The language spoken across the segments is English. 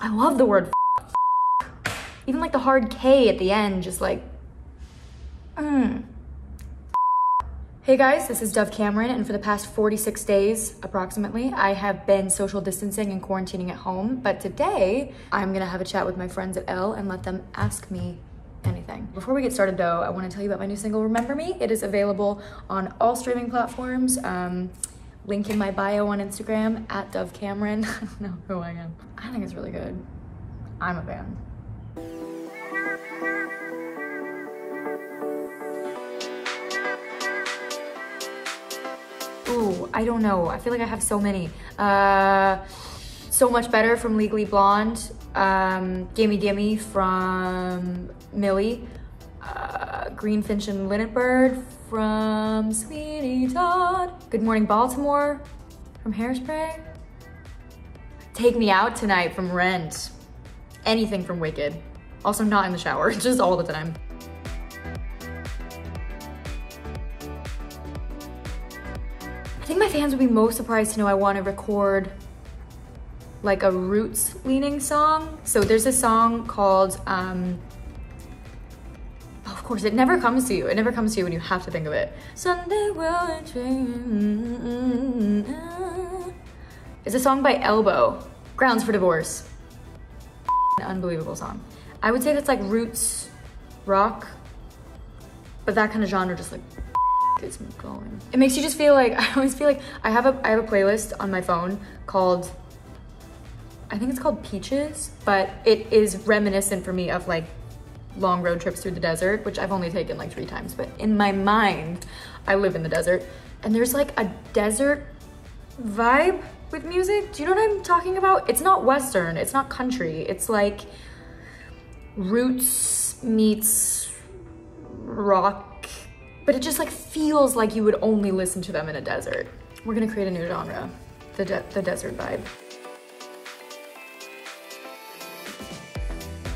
I love the word even like the hard K at the end, just like, Hey guys, this is Dove Cameron, and for the past 46 days, approximately, I have been social distancing and quarantining at home, but today, I'm gonna have a chat with my friends at ELLE and let them ask me anything. Before we get started though, I wanna tell you about my new single, Remember Me. It is available on all streaming platforms. Link in my bio on Instagram, at Dove Cameron. I don't know who I am. I think it's really good. I'm a fan. Ooh, I don't know. I feel like I have so many. So Much Better from Legally Blonde. Gimme Gimme from Millie. Greenfinch and Linetbird from Sweeney Todd. Good Morning Baltimore from Hairspray. Take Me Out Tonight from Rent. Anything from Wicked. Also not in the shower, just all the time. I think my fans would be most surprised to know I want to record like a roots leaning song. So there's a song called, of course, it never comes to you. It never comes to you when you have to think of it. Sunday will dream. It's a song by Elbow, Grounds for Divorce. An unbelievable song. I would say that's like roots rock, but that kind of genre just like gets me going. It makes you just feel like, I always feel like I have a playlist on my phone called, I think it's called Peaches, but it is reminiscent for me of like long road trips through the desert, which I've only taken like 3 times, but in my mind, I live in the desert, and there's like a desert vibe with music. Do you know what I'm talking about? It's not Western, it's not country, it's like roots meets rock, but it just like feels like you would only listen to them in a desert. We're gonna create a new genre, the desert vibe.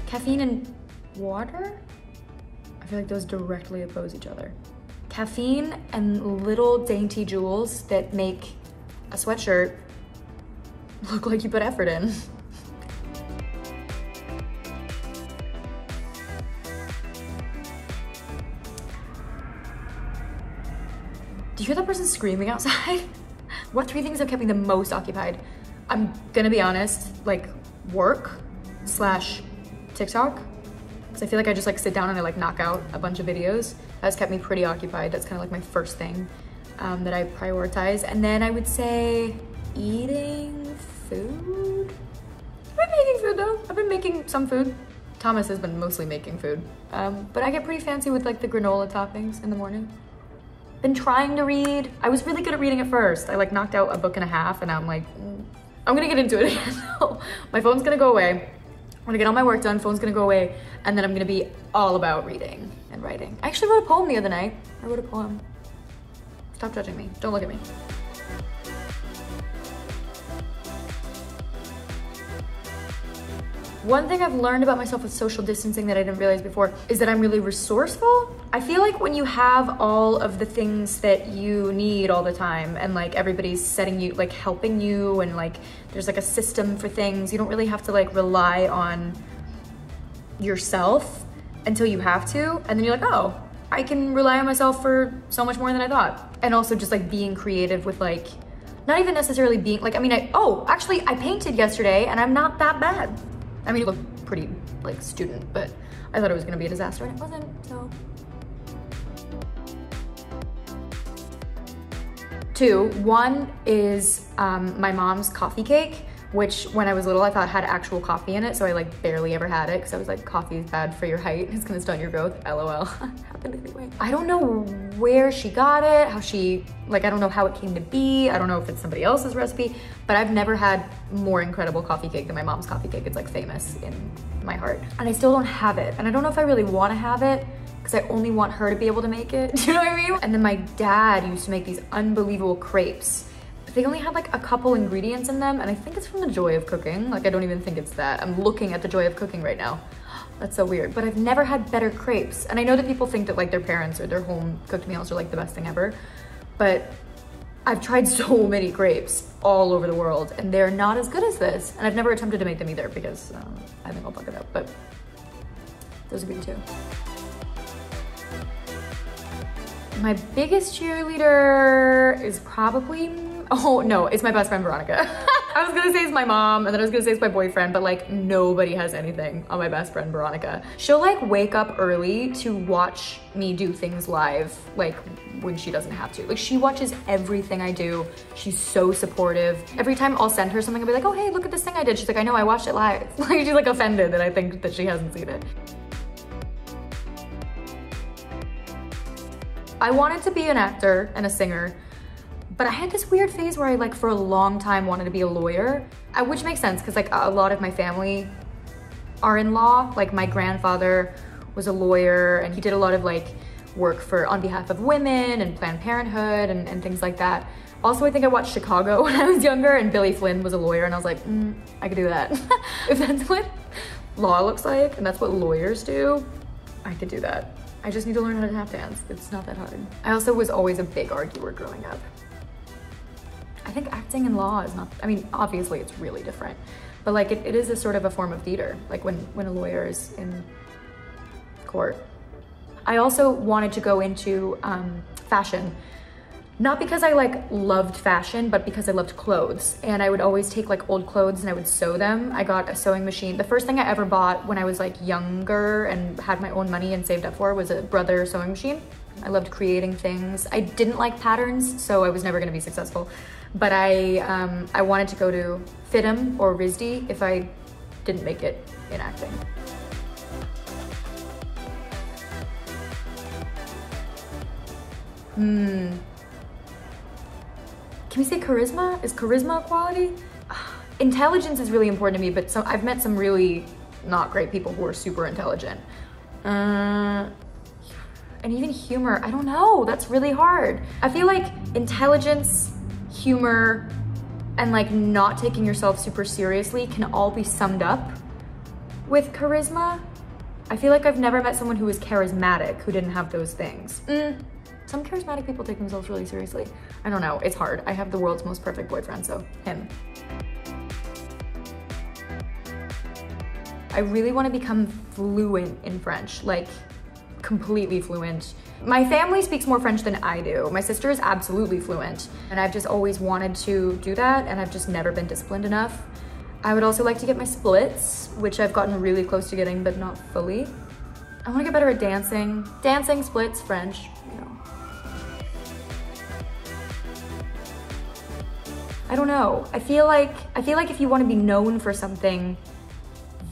Caffeine and water? I feel like those directly oppose each other. Caffeine and little dainty jewels that make a sweatshirt look like you put effort in. Do you hear that person screaming outside? What 3 things have kept me the most occupied? I'm gonna be honest, like work / TikTok. Because I feel like I just like sit down and I like knock out a bunch of videos. That's kept me pretty occupied. That's kind of like my first thing that I prioritize. And then I would say eating food. I've been making food though. I've been making some food. Thomas has been mostly making food. But I get pretty fancy with like the granola toppings in the morning. Been trying to read. I was really good at reading at first. I like knocked out a book and a half and now I'm like, I'm gonna get into it again. So my phone's gonna go away. I'm gonna get all my work done, phone's gonna go away, and then I'm gonna be all about reading and writing. I actually wrote a poem the other night. I wrote a poem. Stop judging me, don't look at me. One thing I've learned about myself with social distancing that I didn't realize before is that I'm really resourceful. I feel like when you have all of the things that you need all the time and like everybody's setting you, like helping you, and like there's like a system for things, you don't really have to like rely on yourself until you have to. And then you're like, oh, I can rely on myself for so much more than I thought. And also just like being creative with like, not even necessarily being like, I mean, actually I painted yesterday and I'm not that bad. I mean, it looked pretty like student, but I thought it was gonna be a disaster and it wasn't, so. 2, 1 is my mom's coffee cake, which when I was little, I thought had actual coffee in it. So I like barely ever had it because I was like, coffee is bad for your height. It's gonna stunt your growth, LOL. Happened anyway. I don't know where she got it, how she, like, I don't know how it came to be. I don't know if it's somebody else's recipe, but I've never had more incredible coffee cake than my mom's coffee cake. It's like famous in my heart. And I still don't have it. And I don't know if I really wanna have it because I only want her to be able to make it. Do you know what I mean? And then my dad used to make these unbelievable crepes. But they only had like a couple ingredients in them, and I think it's from the joy of cooking. Like, I don't even think it's that. I'm looking at the joy of cooking right now. That's so weird, but I've never had better crepes. And I know that people think that like their parents or their home cooked meals are like the best thing ever, but I've tried so many crepes all over the world and they're not as good as this. And I've never attempted to make them either because I think I'll fuck it up, but those would be the two. My biggest cheerleader is probably, oh no, it's my best friend Veronica. I was gonna say it's my mom and then I was gonna say it's my boyfriend, but like nobody has anything on my best friend Veronica. She'll like wake up early to watch me do things live, like when she doesn't have to. Like she watches everything I do. She's so supportive. Every time I'll send her something, I'll be like, oh hey, look at this thing I did. She's like, I know, I watched it live. Like she's like offended that I think that she hasn't seen it. I wanted to be an actor and a singer, but I had this weird phase where I like for a long time wanted to be a lawyer, which makes sense because like a lot of my family are in law. Like my grandfather was a lawyer and he did a lot of like work on behalf of women and Planned Parenthood and things like that. Also, I think I watched Chicago when I was younger and Billy Flynn was a lawyer and I was like, I could do that. If that's what law looks like and that's what lawyers do, I could do that. I just need to learn how to tap dance. It's not that hard. I also was always a big arguer growing up. I think acting in law is not, I mean, obviously it's really different, but like it is a sort of a form of theater, like when a lawyer is in court. I also wanted to go into fashion, not because I like loved fashion, but because I loved clothes. And I would always take like old clothes and I would sew them. I got a sewing machine. The first thing I ever bought when I was like younger and had my own money and saved up for was a Brother sewing machine. I loved creating things. I didn't like patterns, so I was never gonna be successful. But I wanted to go to FITM or RISD if I didn't make it in acting. Can we say charisma? Is charisma a quality? Intelligence is really important to me, but I've met some really not great people who are super intelligent. And even humor, I don't know, that's really hard. I feel like intelligence, humor, and like not taking yourself super seriously can all be summed up with charisma. I feel like I've never met someone who was charismatic who didn't have those things. Some charismatic people take themselves really seriously. I don't know, it's hard. I have the world's most perfect boyfriend, so him. I really want to become fluent in French, like completely fluent. My family speaks more French than I do. My sister is absolutely fluent, and I've just always wanted to do that, and I've just never been disciplined enough. I would also like to get my splits, which I've gotten really close to getting, but not fully. I want to get better at dancing. Dancing, splits, French, you know. I don't know. I feel like if you want to be known for something,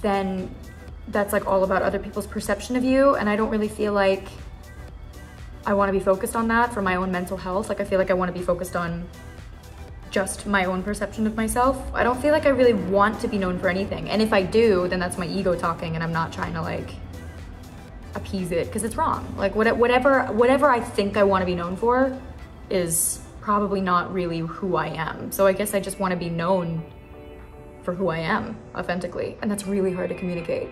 then that's like all about other people's perception of you. And I don't really feel like I want to be focused on that for my own mental health. Like I feel like I want to be focused on just my own perception of myself. I don't feel like I really want to be known for anything. And if I do, then that's my ego talking and I'm not trying to like appease it because it's wrong. Like whatever I think I want to be known for is probably not really who I am. So I guess I just want to be known for who I am authentically. And that's really hard to communicate.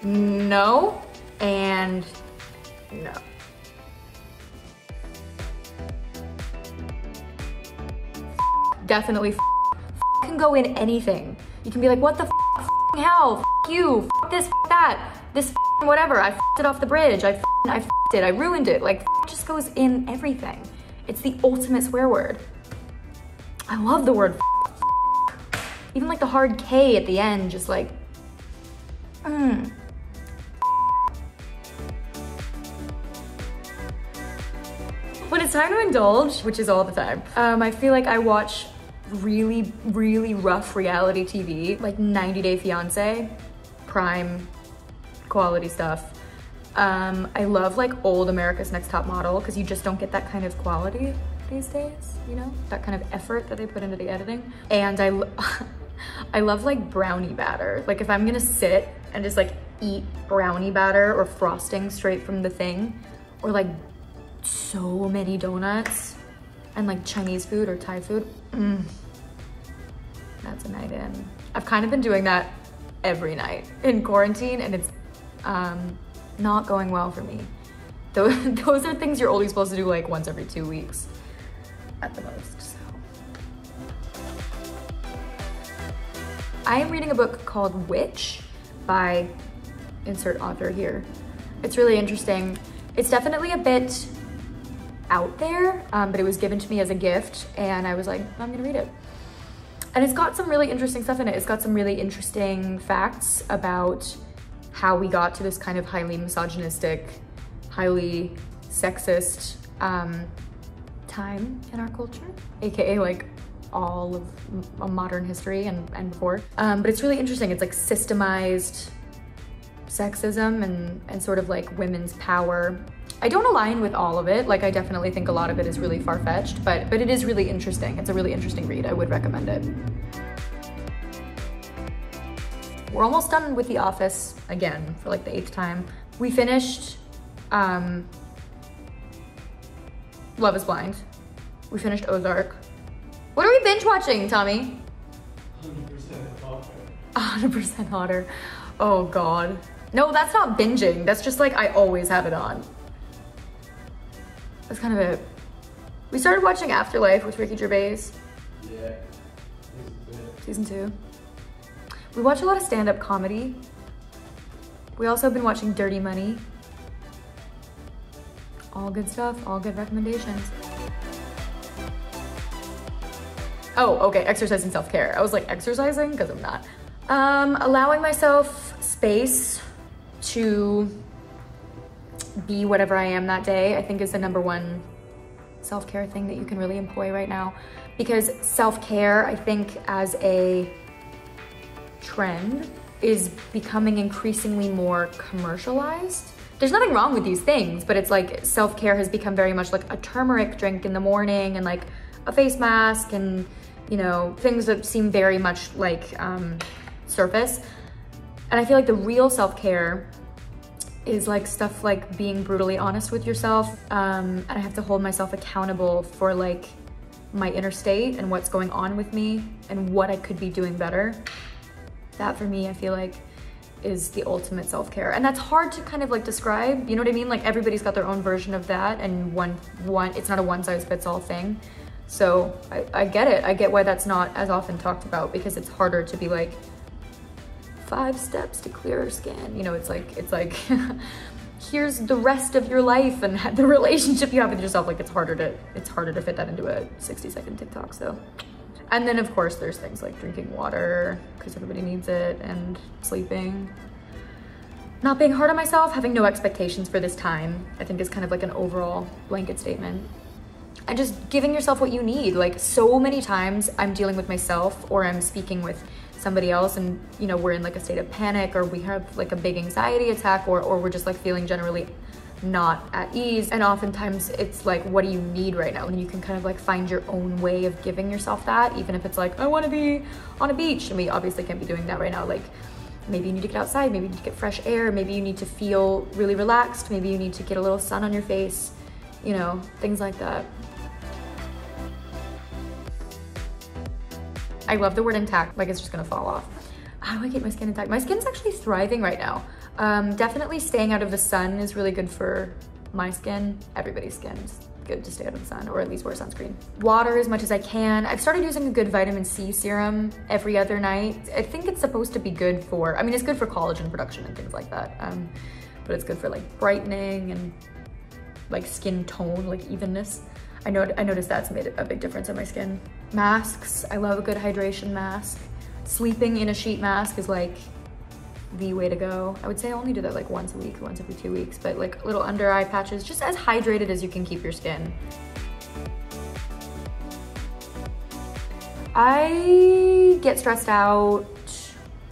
No and no. Definitely can go in anything. You can be like, what the hell, you, this, that, this whatever, I it off the bridge, I it, I ruined it. Like just goes in everything. It's the ultimate swear word. I love the word even like the hard K at the end, just like, When it's time to indulge, which is all the time, I feel like I watch really, really rough reality TV, like 90 Day Fiancé, prime quality stuff. I love like old America's Next Top Model because you just don't get that kind of quality these days, you know? That kind of effort that they put into the editing. And I love like brownie batter. Like if I'm gonna sit and just like eat brownie batter or frosting straight from the thing, or like so many donuts and like Chinese food or Thai food, that's a night in. I've kind of been doing that every night in quarantine and it's not going well for me. those are things you're only supposed to do like once every 2 weeks at the most. So I am reading a book called Witch by insert author here. It's really interesting. It's definitely a bit out there, but it was given to me as a gift and I was like, I'm gonna read it. And it's got some really interesting stuff in it. It's got some really interesting facts about how we got to this kind of highly misogynistic, highly sexist time in our culture, AKA like all of modern history and before. But it's really interesting. It's like systemized sexism and sort of like women's power. I don't align with all of it. Like I definitely think a lot of it is really far-fetched, but it is really interesting. It's a really interesting read. I would recommend it. We're almost done with The Office again for like the 8th time. We finished Love is Blind. We finished Ozark. What are we binge watching, Tommy? 100% Hotter. 100% Hotter. Oh God. No, that's not binging. That's just like I always have it on. That's kind of it. We started watching Afterlife with Ricky Gervais. Yeah. Season 2. We watch a lot of stand-up comedy. We also have been watching Dirty Money. All good stuff, all good recommendations. Oh, okay, exercise and self-care. I was like, exercising? Because I'm not. Allowing myself space to be whatever I am that day, I think is the #1 self-care thing that you can really employ right now. Because self-care, I think as a trend, is becoming increasingly more commercialized. There's nothing wrong with these things, but it's like self-care has become very much like a turmeric drink in the morning and like a face mask and, you know, things that seem very much like surface. And I feel like the real self-care is like stuff like being brutally honest with yourself. And I have to hold myself accountable for like my inner state and what's going on with me and what I could be doing better. That for me, I feel like is the ultimate self-care. And that's hard to kind of like describe, you know what I mean? Like everybody's got their own version of that and it's not a one-size-fits-all thing. So I get it. I get why that's not as often talked about because it's harder to be like 5 steps to clearer skin. You know, it's like here's the rest of your life and the relationship you have with yourself. Like it's harder to fit that into a 60-second TikTok, so. And then of course there's things like drinking water because everybody needs it, and sleeping. Not being hard on myself, having no expectations for this time, I think is kind of like an overall blanket statement. And just giving yourself what you need. Like so many times I'm dealing with myself or I'm speaking with somebody else and you know, we're in like a state of panic or we have like a big anxiety attack or we're just like feeling generally not at ease. And oftentimes it's like, what do you need right now? And you can kind of like find your own way of giving yourself that, even if it's like, I want to be on a beach. And we obviously can't be doing that right now. Like maybe you need to get outside, maybe you need to get fresh air, maybe you need to feel really relaxed, maybe you need to get a little sun on your face, you know, things like that. I love the word intact, like it's just gonna fall off. How do I keep my skin intact? My skin's actually thriving right now. Definitely staying out of the sun is really good for my skin. Everybody's skin is good to stay out of the sun, or at least wear sunscreen. Water as much as I can. I've started using a good vitamin C serum every other night. I think it's supposed to be good for, I mean, it's good for collagen production and things like that. But it's good for like brightening and like skin tone, like evenness. I noticed that's made a big difference on my skin. Masks, I love a good hydration mask. Sleeping in a sheet mask is like the way to go. I would say I only do that like once a week, once every 2 weeks, but like little under eye patches, just as hydrated as you can keep your skin. I get stressed out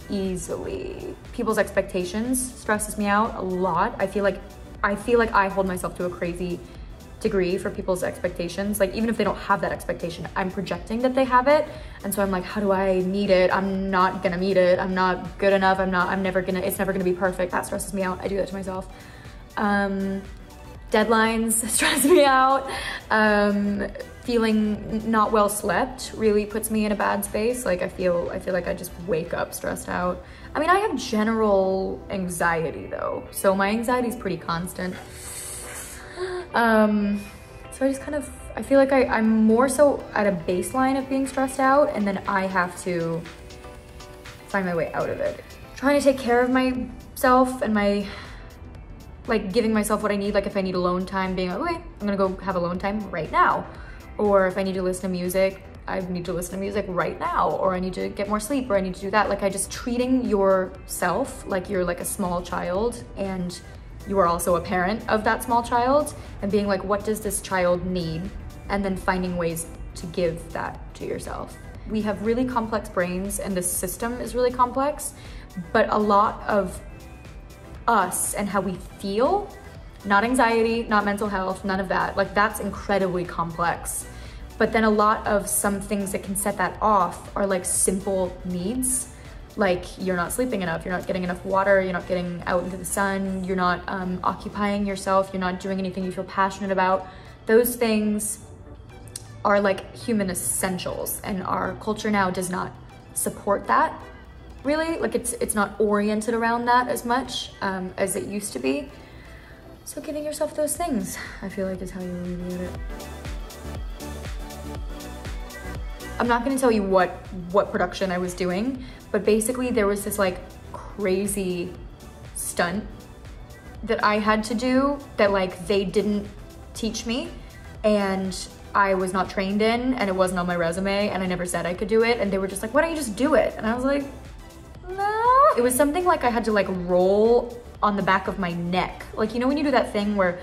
easily. People's expectations stresses me out a lot. I feel like I hold myself to a crazy degree for people's expectations. Like even if they don't have that expectation, I'm projecting that they have it. And so I'm like, how do I meet it? I'm not gonna meet it. I'm not good enough. it's never gonna be perfect. That stresses me out. I do that to myself. Deadlines stress me out. Feeling not well slept really puts me in a bad space. Like I feel like I just wake up stressed out. I mean, I have general anxiety though. So my anxiety is pretty constant. So I just kind of, I feel like I'm more so at a baseline of being stressed out, and then I have to find my way out of it. Trying to take care of myself and like giving myself what I need. Like if I need alone time, being like, okay, I'm gonna go have alone time right now. Or if I need to listen to music, I need to listen to music right now. Or I need to get more sleep, or I need to do that. Like I just treating yourself like you're like a small child, and you are also a parent of that small child, and being like, what does this child need? And then finding ways to give that to yourself. We have really complex brains, and the system is really complex, but a lot of us and how we feel, not anxiety, not mental health, none of that, like that's incredibly complex. But then a lot of some things that can set that off are like simple needs. Like you're not sleeping enough, you're not getting enough water, you're not getting out into the sun, you're not occupying yourself, you're not doing anything you feel passionate about. Those things are like human essentials, and our culture now does not support that, really. Like it's not oriented around that as much as it used to be. So giving yourself those things, I feel like, is how you alleviate it. I'm not gonna tell you what production I was doing, but basically there was this like crazy stunt that I had to do that like they didn't teach me, and I was not trained in, and it wasn't on my resume, and I never said I could do it, and they were just like, why don't you just do it? And I was like, no. It was something like I had to like roll on the back of my neck. Like, you know when you do that thing where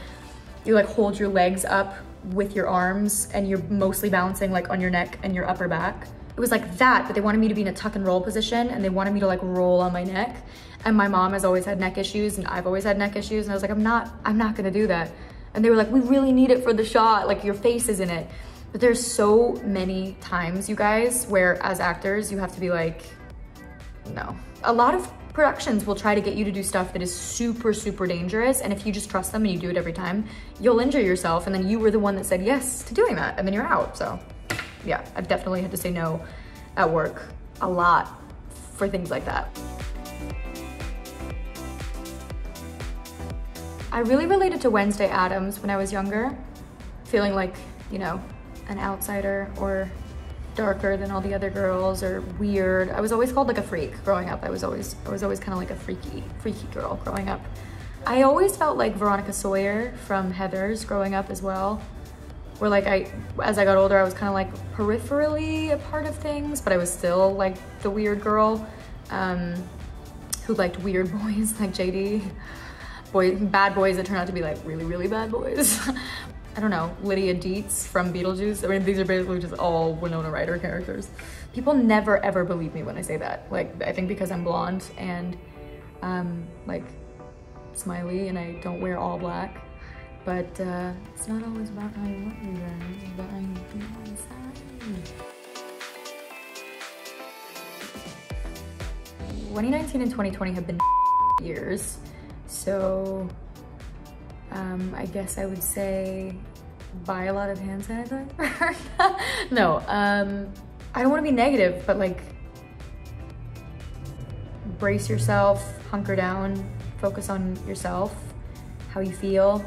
you like hold your legs up with your arms and you're mostly balancing like on your neck and your upper back? It was like that, but they wanted me to be in a tuck and roll position, and they wanted me to like roll on my neck. And my mom has always had neck issues, and I've always had neck issues, and I was like, I'm not gonna do that. And they were like, we really need it for the shot, like your face is in it. But there's so many times, you guys, where as actors, you have to be like, no. A lot of productions will try to get you to do stuff that is super, super dangerous. And if you just trust them and you do it every time, you'll injure yourself. And then you were the one that said yes to doing that, and then you're out. So yeah, I've definitely had to say no at work a lot for things like that. I really related to Wednesday Addams when I was younger, feeling like, you know, an outsider or darker than all the other girls, or weird. I was always called like a freak growing up. I was always kind of like a freaky girl growing up. I always felt like Veronica Sawyer from Heathers growing up as well, where like as I got older, I was kind of like peripherally a part of things, but I was still like the weird girl who liked weird boys like JD. Bad boys that turn out to be like really, really bad boys. I don't know, Lydia Dietz from Beetlejuice. I mean, these are basically just all Winona Ryder characters. People never ever believe me when I say that. Like, I think because I'm blonde and like smiley and I don't wear all black. But it's not always about how you look, you guys. It's about how you feel inside. 2019 and 2020 have been years. So I guess I would say buy a lot of hand sanitizer. No, I don't want to be negative, but like brace yourself, hunker down, focus on yourself, how you feel.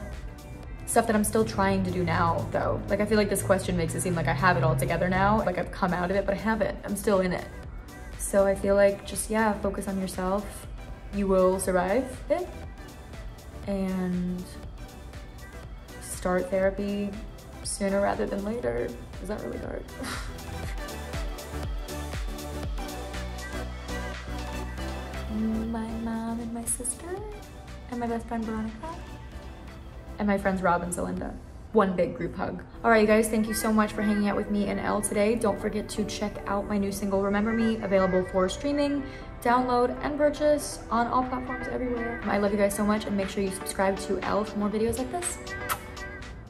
Stuff that I'm still trying to do now though. Like I feel like this question makes it seem like I have it all together now. Like I've come out of it, but I haven't. I'm still in it. So I feel like just, yeah, focus on yourself. You will survive it. And start therapy sooner rather than later. Is that really hard? My mom and my sister and my best friend Veronica and my friends Rob and Celinda. One big group hug. All right, you guys, thank you so much for hanging out with me and Elle today. Don't forget to check out my new single, Remember Me, available for streaming, download, and purchase on all platforms everywhere. I love you guys so much, and make sure you subscribe to Elle for more videos like this.